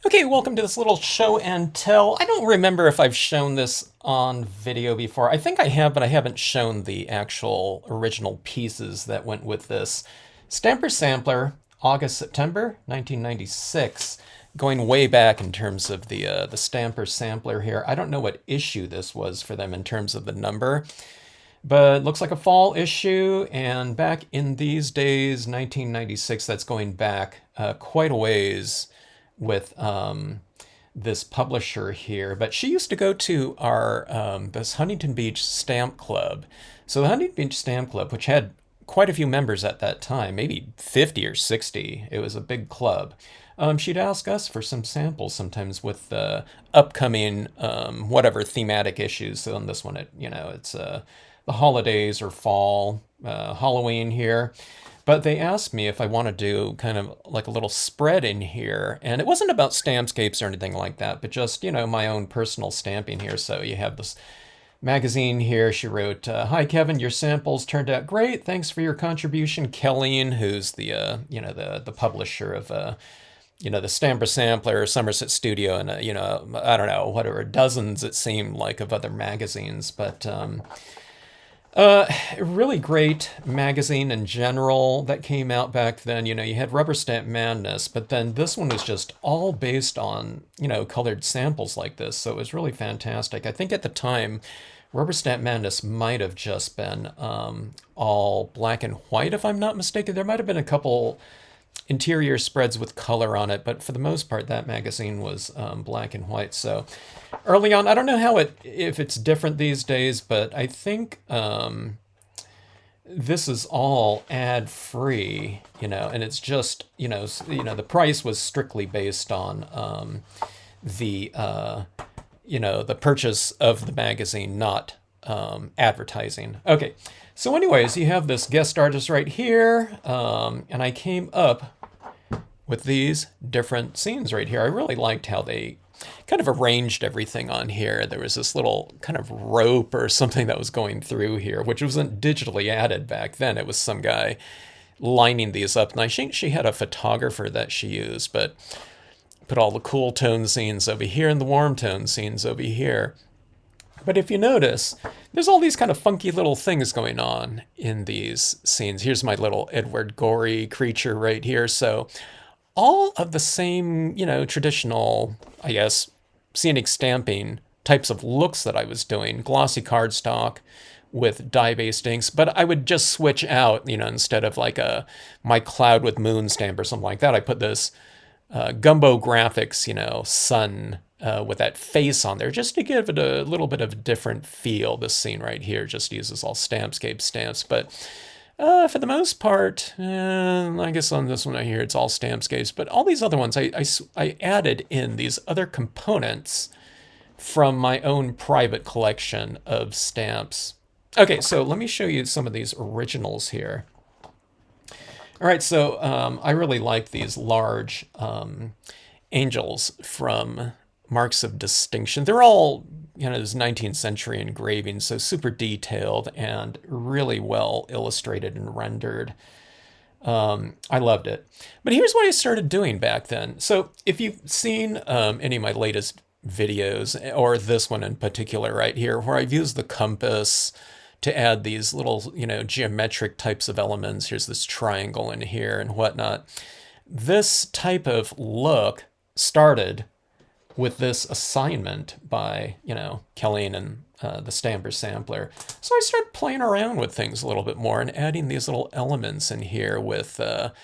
Okay, welcome to this little show and tell. I don't remember if I've shown this on video before. I think I have, but I haven't shown the actual original pieces that went with this. Stamper Sampler, August, September 1996. Going way back in terms of the Stamper Sampler here. I don't know what issue this was for them in terms of the number, but it looks like a fall issue. And back in these days, 1996, that's going back quite a ways with this publisher here, but she used to go to our this Huntington Beach Stamp Club. So the Huntington Beach Stamp Club, which had quite a few members at that time, maybe 50 or 60, it was a big club. She'd ask us for some samples sometimes with the upcoming whatever thematic issues. So on this one, it's the holidays or fall, Halloween here. But they asked me if I want to do kind of like a little spread in here. And it wasn't about Stampscapes or anything like that, but just, my own personal stamping here. So you have this magazine here. She wrote, "Hi, Kevin, your samples turned out great. Thanks for your contribution." Kelleen, who's the publisher of, the Stamper Sampler, Somerset Studio, and, I don't know, whatever, dozens, it seemed like, of other magazines. But, really great magazine in general that came out back then. You had Rubber Stamp Madness, but then this one was just all based on, colored samples like this. So it was really fantastic. I think at the time, Rubber Stamp Madness might have just been all black and white, if I'm not mistaken. There might have been a couple interior spreads with color on it, but for the most part, that magazine was black and white. So early on, I don't know if it's different these days, but I think this is all ad free, and it's just the price was strictly based on the purchase of the magazine, not advertising. Okay. So anyways, you have this guest artist right here, and I came up with these different scenes right here. I really liked how they kind of arranged everything on here. There was this little kind of rope or something that was going through here, which wasn't digitally added back then. It was some guy lining these up. And I think she had a photographer that she used, but put all the cool tone scenes over here and the warm tone scenes over here. But if you notice, there's all these kind of funky little things going on in these scenes. Here's my little Edward Gorey creature right here. So all of the same, traditional, I guess, scenic stamping types of looks that I was doing. Glossy cardstock with dye-based inks, but I would just switch out, instead of like my cloud with moon stamp or something like that, I put this Gumbo Graphics, sun with that face on there, just to give it a little bit of a different feel. This scene right here just uses all Stampscape stamps, but for the most part, I guess on this one right here, it's all Stampscapes, but all these other ones, I added in these other components from my own private collection of stamps. Okay, so let me show you some of these originals here. All right, so I really like these large angels from Marks of Distinction. They're all, this 19th century engravings, so super detailed and really well illustrated and rendered. I loved it. But here's what I started doing back then. So if you've seen any of my latest videos, or this one in particular right here, where I've used the compass to add these little, geometric types of elements. Here's this triangle in here and whatnot. This type of look started with this assignment by, Kelleen and the Stamper Sampler. So I started playing around with things a little bit more and adding these little elements in here with, a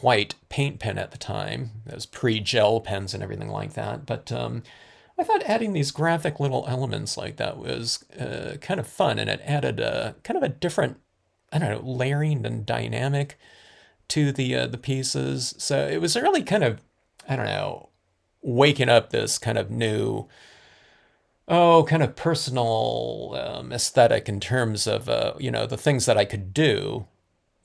white paint pen at the time. Those pre-gel pens and everything like that. But I thought adding these graphic little elements like that was kind of fun, and it added kind of a different, I don't know, layering and dynamic to the pieces. So it was really kind of, I don't know, waking up this kind of new, kind of personal aesthetic in terms of, the things that I could do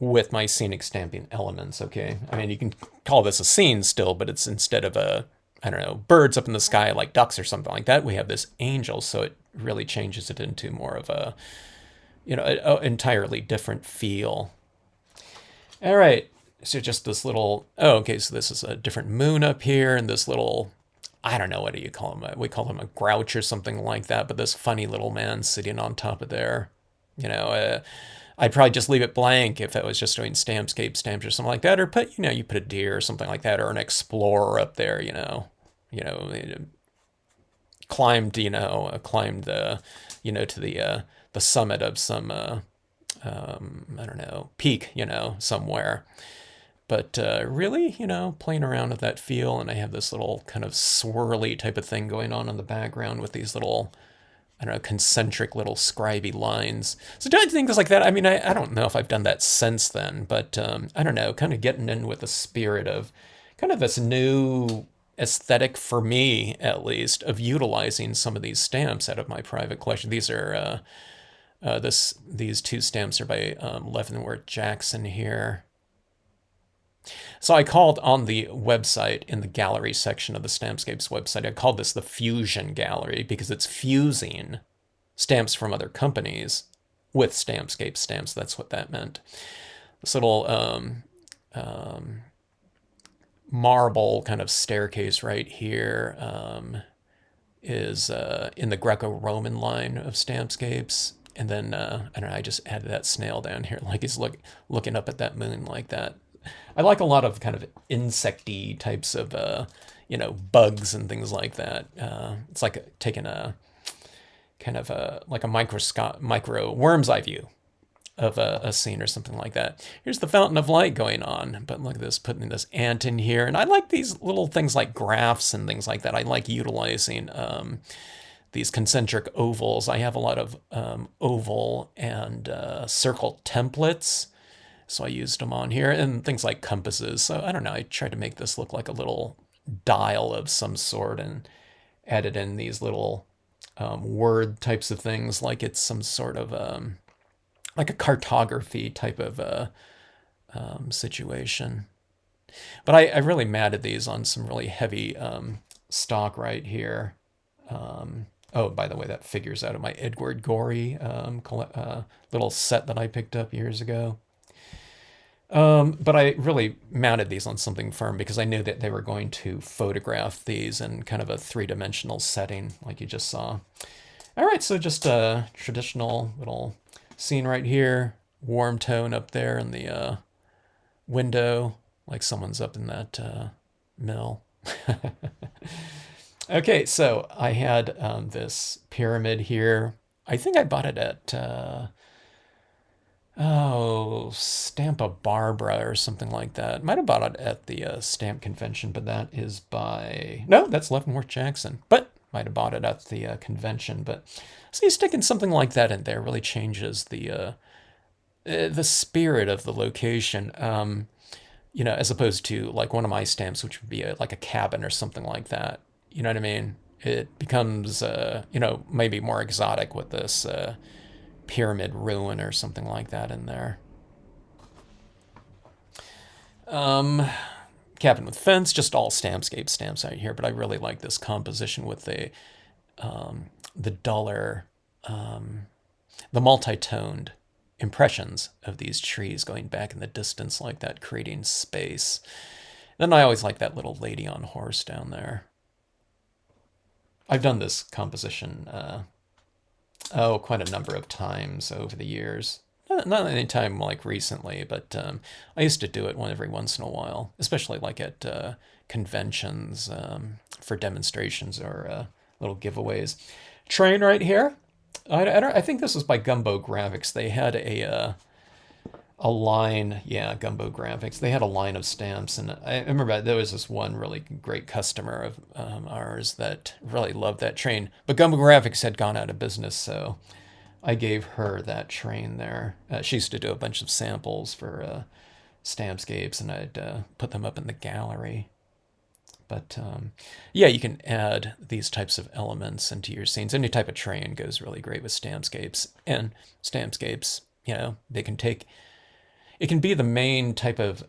with my scenic stamping elements, okay? I mean, you can call this a scene still, but it's instead of I don't know, birds up in the sky like ducks or something like that, we have this angel, so it really changes it into more of a, an entirely different feel. All right, So just this little, oh, okay, so this is a different moon up here and this little I don't know, what do you call him? We call him a grouch or something like that, but this funny little man sitting on top of there. You know, I'd probably just leave it blank if I was just doing Stampscape stamps or something like that, or put, you put a deer or something like that, or an explorer up there, you know, climbed the, to the summit of some, I don't know, peak, somewhere. But really, playing around with that feel, and I have this little kind of swirly type of thing going on in the background with these little, I don't know, concentric little scribey lines. So doing things like that, I mean, I don't know if I've done that since then, but I don't know, kind of getting in with the spirit of kind of this new aesthetic, for me at least, of utilizing some of these stamps out of my private collection. These are these two stamps are by Leavenworth Jackson here. So I called on the website, in the gallery section of the Stampscapes website, I called this the Fusion Gallery because it's fusing stamps from other companies with Stampscape stamps. That's what that meant. This little marble kind of staircase right here is in the Greco-Roman line of Stampscapes. And then, I don't know, I just added that snail down here, like he's looking up at that moon like that. I like a lot of kind of insecty types of, bugs and things like that. It's like taking a kind of like a micro worm's eye view of a scene or something like that. Here's the fountain of light going on, but look at this, putting this ant in here. And I like these little things like graphs and things like that. I like utilizing these concentric ovals. I have a lot of oval and circle templates. So I used them on here, and things like compasses. So I don't know, I tried to make this look like a little dial of some sort and added in these little word types of things, like it's some sort of like a cartography type of situation. But I really matted these on some really heavy stock right here. Oh, by the way, that figures out of my Edward Gorey little set that I picked up years ago. But I really mounted these on something firm because I knew that they were going to photograph these in kind of a three-dimensional setting, like you just saw. All right, so just a traditional little scene right here. Warm tone up there in the window, like someone's up in that mill. Okay, so I had this pyramid here. I think I bought it at Stampa Barbara or something like that. Might have bought it at the stamp convention, but that is by, no, that's Leavenworth Jackson. But might have bought it at the convention. But see, sticking something like that in there really changes the spirit of the location. As opposed to like one of my stamps, which would be like a cabin or something like that. You know what I mean? It becomes, maybe more exotic with this pyramid ruin or something like that in there. Cabin with fence, just all Stampscape stamps out here, but I really like this composition with the duller, the multi-toned impressions of these trees going back in the distance like that, creating space. Then I always like that little lady on horse down there. I've done this composition, quite a number of times over the years. Not any time like recently, but I used to do it every once in a while, especially like at conventions for demonstrations or little giveaways. Train right here. I think this was by Gumbo Graphics. They had a line, yeah, Gumbo Graphics. They had a line of stamps, and I remember there was this one really great customer of ours that really loved that train. But Gumbo Graphics had gone out of business, so I gave her that train there. She used to do a bunch of samples for Stampscapes, and I'd put them up in the gallery. But yeah, you can add these types of elements into your scenes. Any type of train goes really great with Stampscapes. And Stampscapes, they can take, it can be the main type of,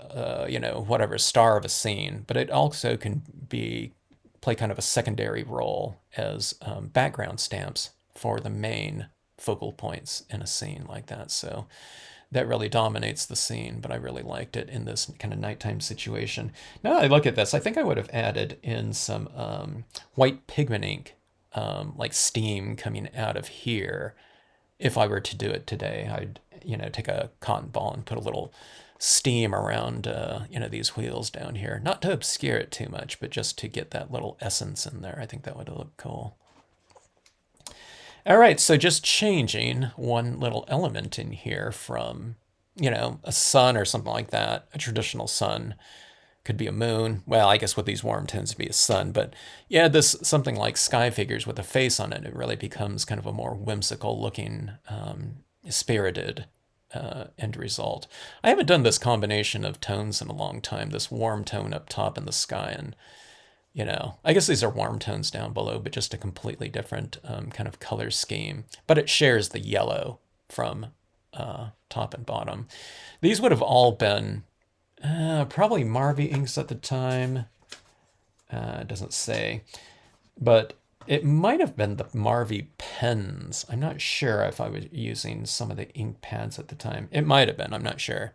whatever, star of a scene, but it also can play kind of a secondary role as background stamps for the main focal points in a scene like that. So that really dominates the scene, but I really liked it in this kind of nighttime situation. Now that I look at this, I think I would have added in some white pigment ink, like steam coming out of here. If I were to do it today, I'd, take a cotton ball and put a little steam around, these wheels down here. Not to obscure it too much, but just to get that little essence in there. I think that would look cool. All right, so just changing one little element in here from, a sun or something like that, a traditional sun. Could be a moon. Well, I guess with these warm tones it'd be a sun, but yeah, this something like sky figures with a face on it, it really becomes kind of a more whimsical looking, spirited end result. I haven't done this combination of tones in a long time, this warm tone up top in the sky and I guess these are warm tones down below, but just a completely different kind of color scheme. But it shares the yellow from top and bottom. These would have all been probably Marvy inks at the time. It doesn't say. But it might have been the Marvy pens. I'm not sure if I was using some of the ink pads at the time. It might have been. I'm not sure.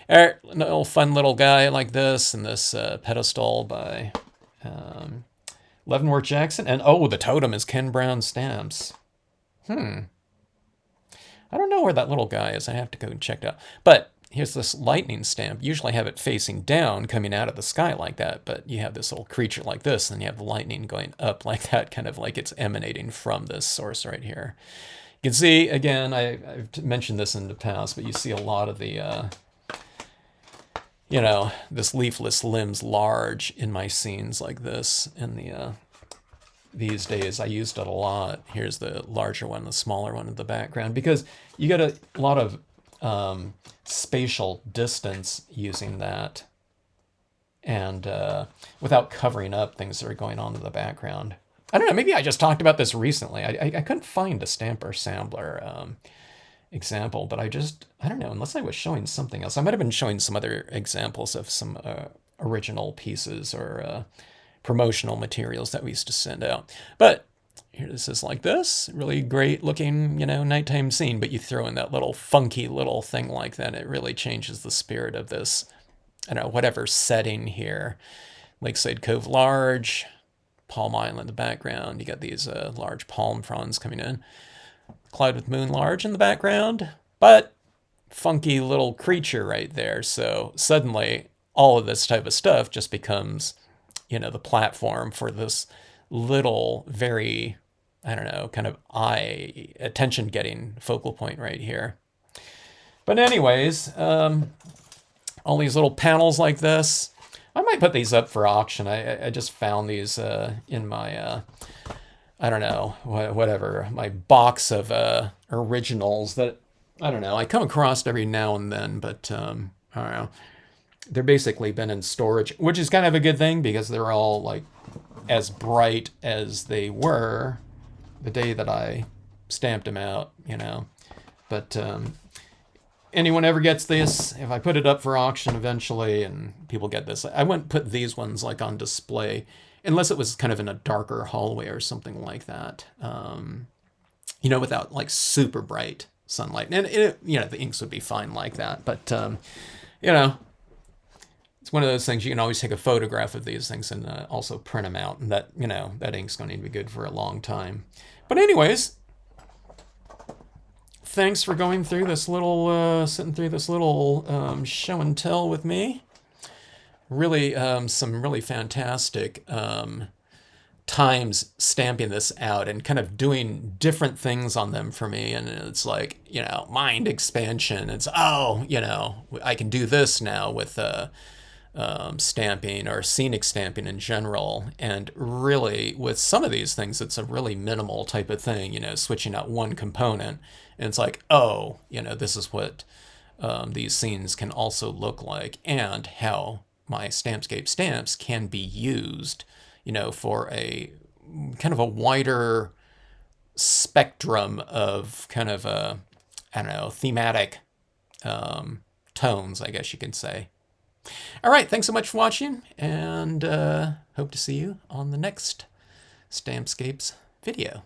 All right, a little fun little guy like this, and this pedestal by Leavenworth Jackson. And oh, the totem is Ken Brown Stamps. I don't know where that little guy is. I have to go and check it out. But here's this lightning stamp. Usually I have it facing down, coming out of the sky like that. But you have this little creature like this, and you have the lightning going up like that, kind of like it's emanating from this source right here. You can see, again, I've mentioned this in the past, but you see a lot of the this leafless limbs large in my scenes like this in the these days. I used it a lot. Here's the larger one, the smaller one in the background, because you get a lot of spatial distance using that, and without covering up things that are going on in the background. I don't know, maybe I just talked about this recently. I couldn't find a Stamper Sampler example, but I don't know, unless I was showing something else. I might have been showing some other examples of some original pieces or promotional materials that we used to send out. But here, this is like this, really great looking, nighttime scene, but you throw in that little funky little thing like that, it really changes the spirit of this, whatever setting here. Lakeside Cove large, Palm Island in the background. You got these large palm fronds coming in. Cloud with moon large in the background, but funky little creature right there. So suddenly all of this type of stuff just becomes, the platform for this little, very, kind of attention-getting focal point right here. But anyways, all these little panels like this, I might put these up for auction. I just found these in my I don't know, whatever, my box of originals that, I come across every now and then, but I don't know. They're basically been in storage, which is kind of a good thing because they're all like as bright as they were the day that I stamped them out, But anyone ever gets this, if I put it up for auction eventually and people get this, I wouldn't put these ones like on display unless it was kind of in a darker hallway or something like that, without like super bright sunlight. And the inks would be fine like that. But, it's one of those things you can always take a photograph of these things and also print them out. And that, that ink's going to be good for a long time. But anyways, thanks for going through this little, sitting through this little show and tell with me. Really, some really fantastic times stamping this out and kind of doing different things on them for me. And it's like, mind expansion. It's, I can do this now with stamping or scenic stamping in general. And really, with some of these things, it's a really minimal type of thing, switching out one component. And it's like, this is what these scenes can also look like, and how my Stampscape stamps can be used, for a kind of a wider spectrum of kind of thematic tones, I guess you can say. All right, thanks so much for watching, and hope to see you on the next Stampscapes video.